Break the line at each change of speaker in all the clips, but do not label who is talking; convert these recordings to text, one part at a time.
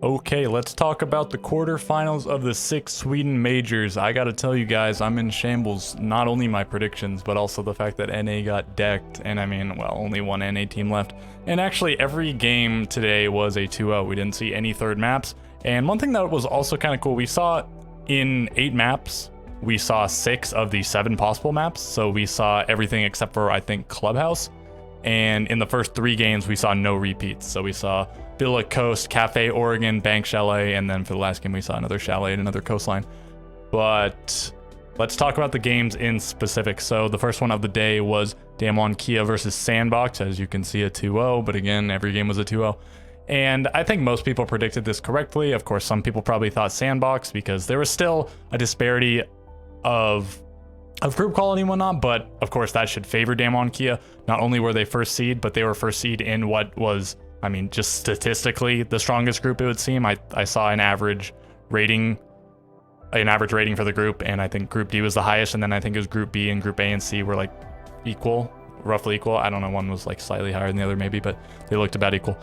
Okay, let's talk about the quarterfinals of the 6 Sweden majors. I gotta tell you guys, I'm in shambles. Not only my predictions, but also the fact that NA got decked. And I mean, well, only one NA team left. And actually, every game today was a 2-0. We didn't see any third maps. And one thing that was also kind of cool, we saw in 8 maps, we saw 6 of the 7 possible maps. So we saw everything except for, I think, Clubhouse. And in the first 3 games, we saw no repeats. So we saw Villa, Coast, Cafe, Oregon, Bank, Chalet, and then for the last game, we saw another Chalet and another Coastline. But let's talk about the games in specific. So the first one of the day was Damwon Kia versus Sandbox. As you can see, a 2-0, but again, every game was a 2-0. And I think most people predicted this correctly. Of course, some people probably thought Sandbox because there was still a disparity of group quality and whatnot, but of course that should favor Damwon Kia. Not only were they first seed, but they were first seed in what was, I mean, just statistically the strongest group, it would seem. I saw an average rating for the group, and I think Group D was the highest, and then I think it was Group B and Group A and C were like equal, roughly equal. I don't know, one was like slightly higher than the other maybe, but they looked about equal.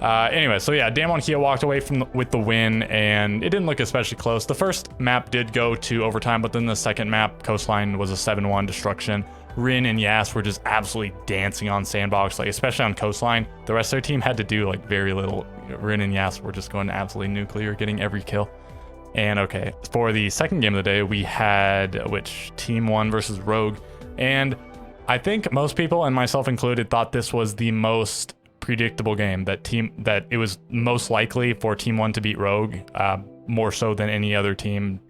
Anyway, so yeah, Damwon Kia walked away with the win, and it didn't look especially close. The first map did go to overtime, but then the second map, Coastline, was a 7-1 destruction. Rin and Yas were just absolutely dancing on Sandbox, like especially on Coastline. The rest of their team had to do like very little. Rin and Yas were just going absolutely nuclear, getting every kill. And okay, for the second game of the day, we had Team 1 versus Rogue. And I think most people, and myself included, thought this was the most predictable game, that it was most likely for Team 1 to beat Rogue, more so than any other team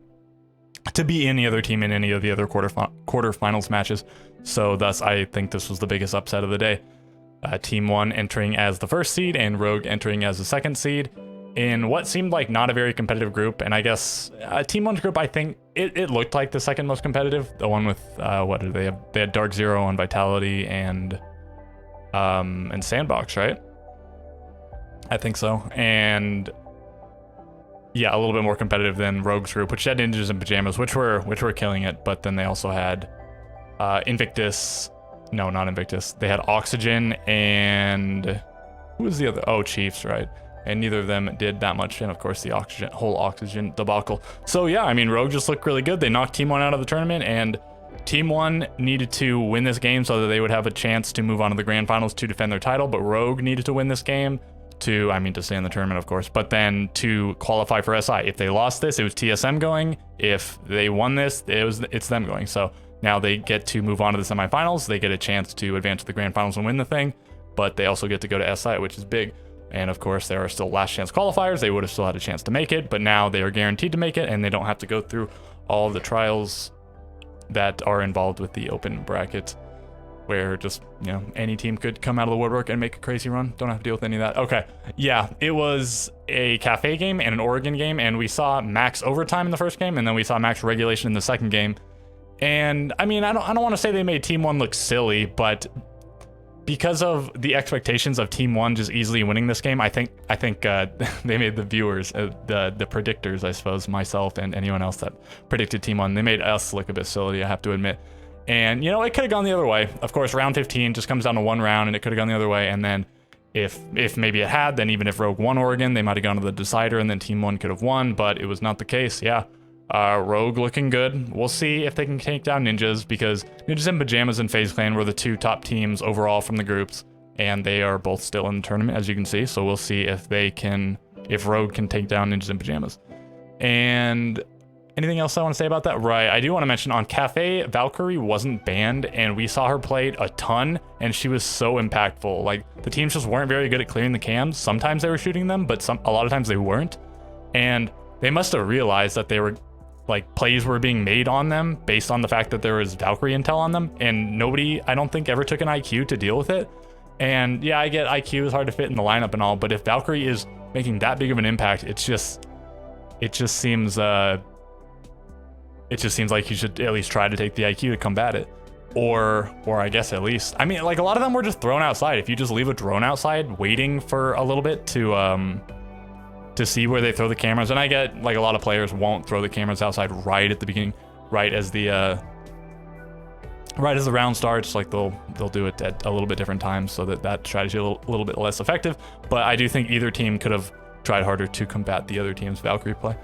to be any other team in any of the other quarterfinals matches. So thus, I think this was the biggest upset of the day. Team 1 entering as the first seed and Rogue entering as the second seed in what seemed like not a very competitive group. And I guess Team 1's group, I think it looked like the second most competitive. The one with, what did they have? They had Dark Zero on Vitality and Sandbox, right? I think so. And yeah, a little bit more competitive than Rogue's group, which had Ninjas in Pajamas, which were killing it. But then they also had Invictus. No, not Invictus. They had Oxygen and who was the other? Oh, Chiefs, right? And neither of them did that much. And of course, the whole Oxygen debacle. So yeah, I mean, Rogue just looked really good. They knocked Team 1 out of the tournament, and Team 1 needed to win this game so that they would have a chance to move on to the grand finals to defend their title. But Rogue needed to win this game to stay in the tournament, of course, but then to qualify for SI. If they lost this, it was TSM going. If they won this, it's them going. So now they get to move on to the semifinals. They get a chance to advance to the grand finals and win the thing, but they also get to go to SI, which is big. And of course, there are still last chance qualifiers. They would have still had a chance to make it, but now they are guaranteed to make it, and they don't have to go through all of the trials that are involved with the open bracket, where just, any team could come out of the woodwork and make a crazy run. Don't have to deal with any of that. Okay, yeah, it was a Cafe game and an Oregon game, and we saw max overtime in the first game, and then we saw max regulation in the second game. And I mean, I don't want to say they made Team 1 look silly, but because of the expectations of Team 1 just easily winning this game, I think they made the viewers, the predictors, I suppose, myself and anyone else that predicted Team 1, they made us look a bit silly, I have to admit. And, it could have gone the other way. Of course, round 15 just comes down to one round, and it could have gone the other way. And then if maybe it had, then even if Rogue won Oregon, they might have gone to the decider, and then Team 1 could have won, but it was not the case. Yeah, Rogue looking good. We'll see if they can take down Ninjas, because Ninjas in Pajamas and FaZe Clan were the 2 top teams overall from the groups, and they are both still in the tournament, as you can see. So we'll see if Rogue can take down Ninjas in Pajamas. And anything else I want to say about that? Right, I do want to mention on Cafe, Valkyrie wasn't banned, and we saw her played a ton, and she was so impactful. Like, the teams just weren't very good at clearing the cams. Sometimes they were shooting them, but a lot of times they weren't. And they must have realized that they were, plays were being made on them based on the fact that there was Valkyrie intel on them, and nobody, I don't think, ever took an IQ to deal with it. And yeah, I get IQ is hard to fit in the lineup and all, but if Valkyrie is making that big of an impact, it just seems like you should at least try to take the IQ to combat it. Or I guess at least, I mean, like, a lot of them were just thrown outside. If you just leave a drone outside waiting for a little bit to see where they throw the cameras, and I get, like, a lot of players won't throw the cameras outside right at the beginning, right as the round starts. Like, they'll do it at a little bit different times so that strategy is a little bit less effective. But I do think either team could have tried harder to combat the other team's Valkyrie play.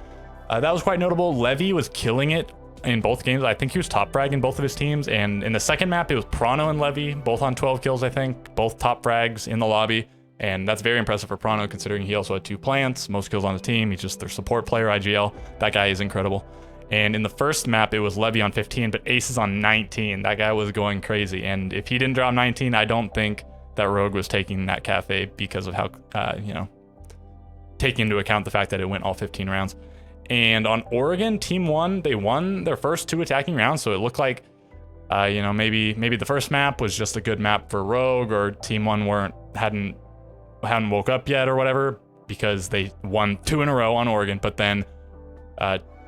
That was quite notable. Levy was killing it in both games. I think he was top frag in both of his teams. And in the second map, it was Prano and Levy, both on 12 kills, I think. Both top frags in the lobby. And that's very impressive for Prano, considering he also had 2 plants, most kills on the team. He's just their support player, IGL. That guy is incredible. And in the first map, it was Levy on 15, but Ace is on 19. That guy was going crazy. And if he didn't drop 19, I don't think that Rogue was taking that cafe because of how, taking into account the fact that it went all 15 rounds. And on Oregon, Team 1, they won their first 2 attacking rounds, so it looked like, maybe the first map was just a good map for Rogue, or Team 1 hadn't woke up yet or whatever, because they won 2 in a row on Oregon, but then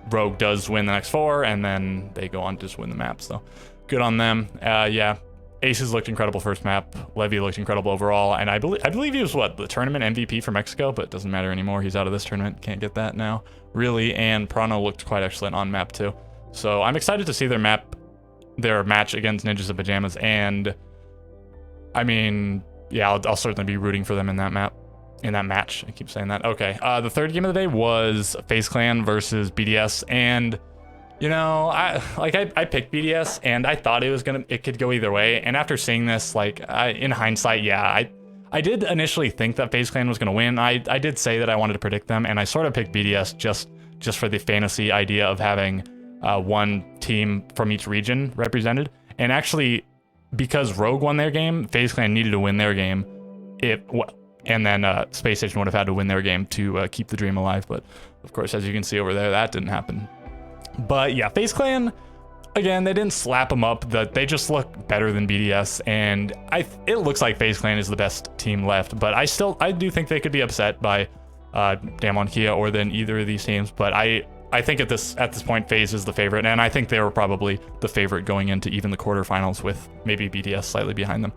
Rogue does win the next 4, and then they go on to just win the map, so good on them. Yeah, Aces looked incredible first map. Levy looked incredible overall, and I believe he was the tournament MVP for Mexico, but it doesn't matter anymore. He's out of this tournament. Can't get that now, really. And Prano looked quite excellent on map too. So I'm excited to see their match against Ninjas in Pajamas, and I mean, yeah, I'll certainly be rooting for them in that match. I keep saying that. Okay, the third game of the day was FaZe Clan versus BDS, and I picked BDS, and I thought it could go either way. And after seeing this, in hindsight, yeah, I did initially think that FaZe Clan was gonna win. I did say that I wanted to predict them, and I sort of picked BDS just for the fantasy idea of having one team from each region represented. And actually, because Rogue won their game, FaZe Clan needed to win their game. And then Space Station would have had to win their game to keep the dream alive. But of course, as you can see over there, that didn't happen. But yeah, FaZe Clan, again, they didn't slap them up. They just look better than BDS, and it looks like FaZe Clan is the best team left. But I do think they could be upset by Damwon Kia or then either of these teams. But I think at this point, FaZe is the favorite, and I think they were probably the favorite going into even the quarterfinals, with maybe BDS slightly behind them.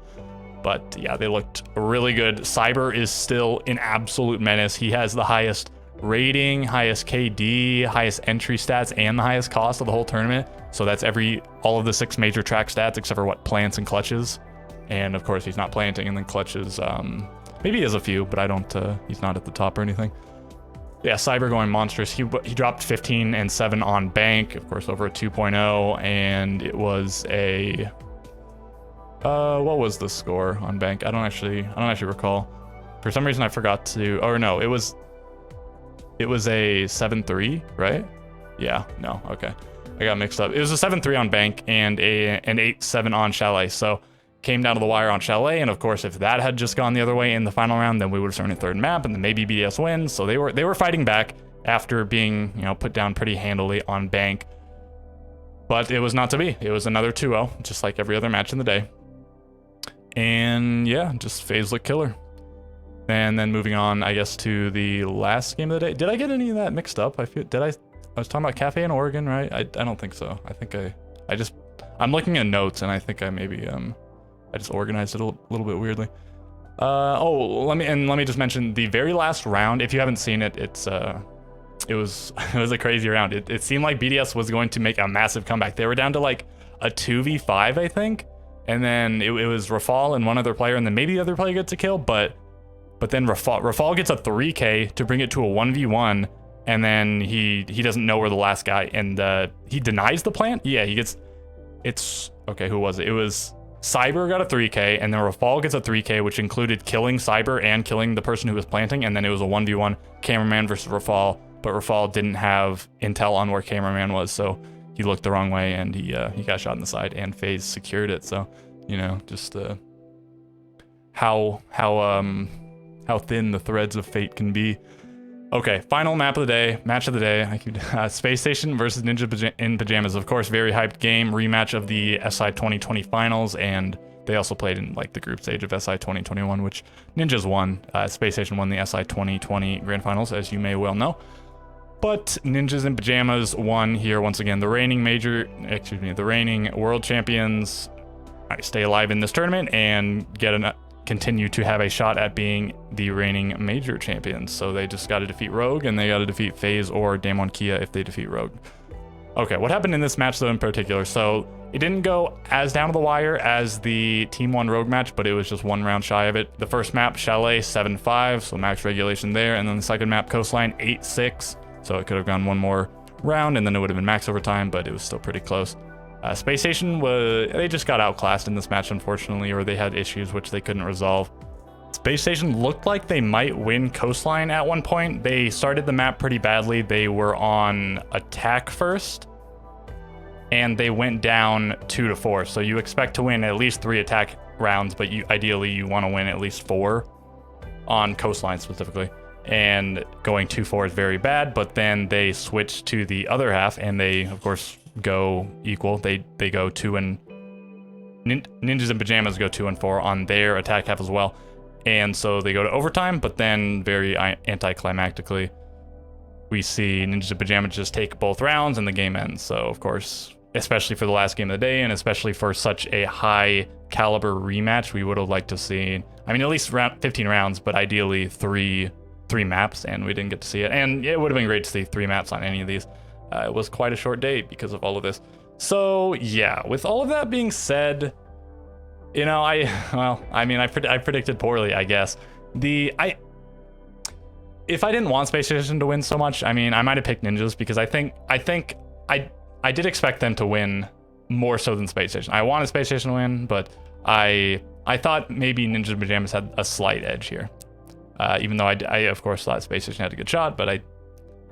But yeah, they looked really good. Cyber is still an absolute menace. He has the highest rating, highest KD, highest entry stats, and the highest cost of the whole tournament. So that's all of the 6 major track stats except for plants and clutches. And of course, he's not planting, and then clutches, maybe he has a few, but he's not at the top or anything. Yeah, Cyber going monstrous. He dropped 15 and 7 on bank, of course, over a 2.0, and it was a what was the score on bank? I don't actually recall. For some reason I forgot to, or no, it was a 7-3, right? Yeah, no, okay. I got mixed up. It was a 7-3 on bank and an 8-7 on Chalet. So came down to the wire on Chalet, and of course, if that had just gone the other way in the final round, then we would have started a third map, and then maybe BDS wins. So they were fighting back after being put down pretty handily on bank. But it was not to be. It was another 2-0, just like every other match in the day. And yeah, just FaZe looked killer. And then moving on, I guess, to the last game of the day. Did I get any of that mixed up? I was talking about Cafe in Oregon, right? I don't think so. I think I'm looking at notes, and I think I maybe I just organized it a little bit weirdly. Let me just mention the very last round. If you haven't seen it, it was a crazy round. It seemed like BDS was going to make a massive comeback. They were down to like a 2v5, I think, and then it was Rafal and one other player, and then maybe the other player gets a kill, but then Rafal gets a 3K to bring it to a 1v1, and then he doesn't know where the last guy, and he denies the plant. Yeah, okay, who was it? It was Cyber got a 3K, and then Rafal gets a 3K, which included killing Cyber and killing the person who was planting, and then it was a 1v1 Cameraman versus Rafal, but Rafal didn't have intel on where Cameraman was, so he looked the wrong way, and he got shot in the side, and FaZe secured it. So, just how thin the threads of fate can be. Okay, final match of the day. Space Station versus Ninja in Pajamas. Of course, very hyped game, rematch of the SI 2020 finals, and they also played in the group stage of SI 2021, which Ninjas won. Space Station won the SI 2020 grand finals, as you may well know. But Ninjas in Pajamas won here once again. The reigning world champions stay alive in this tournament and continue to have a shot at being the reigning major champions. So they just got to defeat Rogue, and they got to defeat FaZe or Damwon Kia if they defeat Rogue. Okay, what happened in this match though in particular? So it didn't go as down to the wire as the Team 1 Rogue match, but it was just 1 round shy of it. The first map, Chalet, 7-5, so max regulation there. And then the second map, Coastline, 8-6. So it could have gone 1 more round and then it would have been max overtime, but it was still pretty close. Space Station, they just got outclassed in this match, unfortunately, or they had issues which they couldn't resolve. Space Station looked like they might win Coastline at one point. They started the map pretty badly. They were on attack first, and they went down 2-4. So you expect to win at least 3 attack rounds, but ideally you want to win at least 4 on Coastline specifically. And going 2-4 is very bad, but then they switch to the other half, and they, of course, go equal. They go 2 and... Ninjas in Pajamas go 2-4 on their attack half as well. And so they go to overtime, but then very anticlimactically, we see Ninjas in Pajamas just take both rounds and the game ends. So, of course, especially for the last game of the day, and especially for such a high caliber rematch, we would have liked to see, I mean, at least 15 rounds, but ideally three maps, and we didn't get to see it. And it would have been great to see 3 maps on any of these. It was quite a short day because of all of this. So, yeah, with all of that being said, you know, I predicted poorly, I guess. If I didn't want Space Station to win so much, I mean, I might have picked Ninjas because I think I did expect them to win more so than Space Station. I wanted Space Station to win, but I thought maybe Ninjas in Pajamas had a slight edge here. Even though I of course thought Space Station had a good shot, but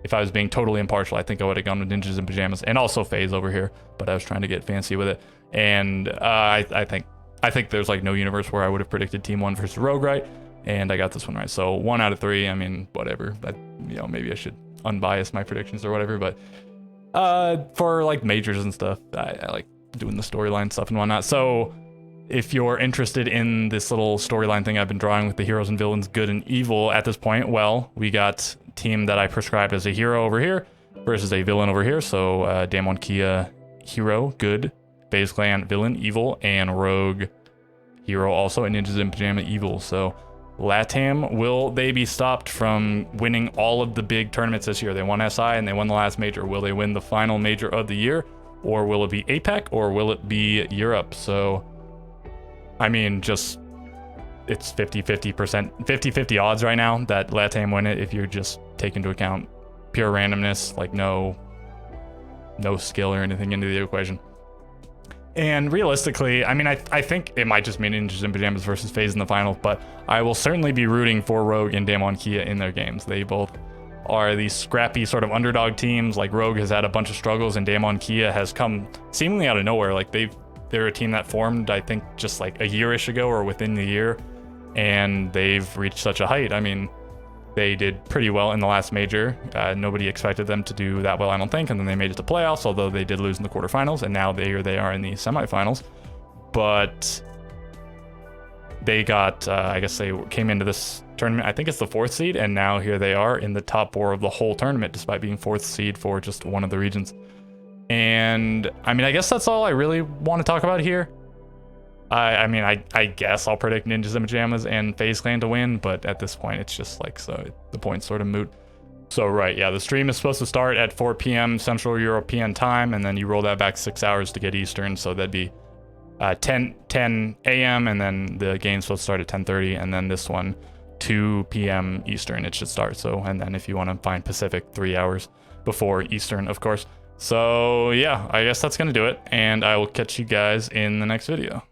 if I was being totally impartial, I think I would have gone with Ninjas in Pajamas and also FaZe over here, but I was trying to get fancy with it. And I think there's like no universe where I would have predicted Team 1 versus Rogue right, and I got this one right. So 1 out of 3, I mean, whatever. You know, maybe I should unbias my predictions or whatever, but for like majors and stuff, I like doing the storyline stuff and whatnot. So if you're interested in this little storyline thing I've been drawing with the heroes and villains, good and evil at this point, well, we got team that I prescribed as a hero over here versus a villain over here. So Damwon Kia, hero, good. FaZe Clan, villain, evil, and Rogue, hero also, and Ninjas in Pajama, evil. So LATAM, will they be stopped from winning all of the big tournaments this year? They won SI and they won the last major. Will they win the final major of the year? Or will it be APAC? Or will it be Europe? So, I mean, just, it's 50-50 odds right now that LATAM win it if you just take into account pure randomness, like no skill or anything into the equation. And realistically, I mean, I think it might just mean Ninjas in Pajamas versus FaZe in the final, but I will certainly be rooting for Rogue and Damwon Kia in their games. They both are these scrappy sort of underdog teams. Like Rogue has had a bunch of struggles and Damwon Kia has come seemingly out of nowhere. Like they're a team that formed, I think, just like a year-ish ago or within the year, and they've reached such a height. I mean, they did pretty well in the last major. Nobody expected them to do that well, I don't think, and then they made it to playoffs, although they did lose in the quarterfinals, and now they are in the semifinals. But they got, I guess they came into this tournament, I think it's the 4th seed, and now here they are in the top 4 of the whole tournament, despite being 4th seed for just one of the regions. And, I mean, I guess that's all I really want to talk about here. I mean, I guess I'll predict Ninjas in Pajamas and FaZe Clan to win, but at this point, it's just like, so the point's sort of moot. So, right, yeah, the stream is supposed to start at 4 p.m. Central European time, and then you roll that back 6 hours to get Eastern, so that'd be 10 a.m., and then the game's supposed to start at 10:30, and then this one, 2 p.m. Eastern, it should start. So, and then if you want to find Pacific, 3 hours before Eastern, of course. So, yeah, I guess that's going to do it, and I will catch you guys in the next video.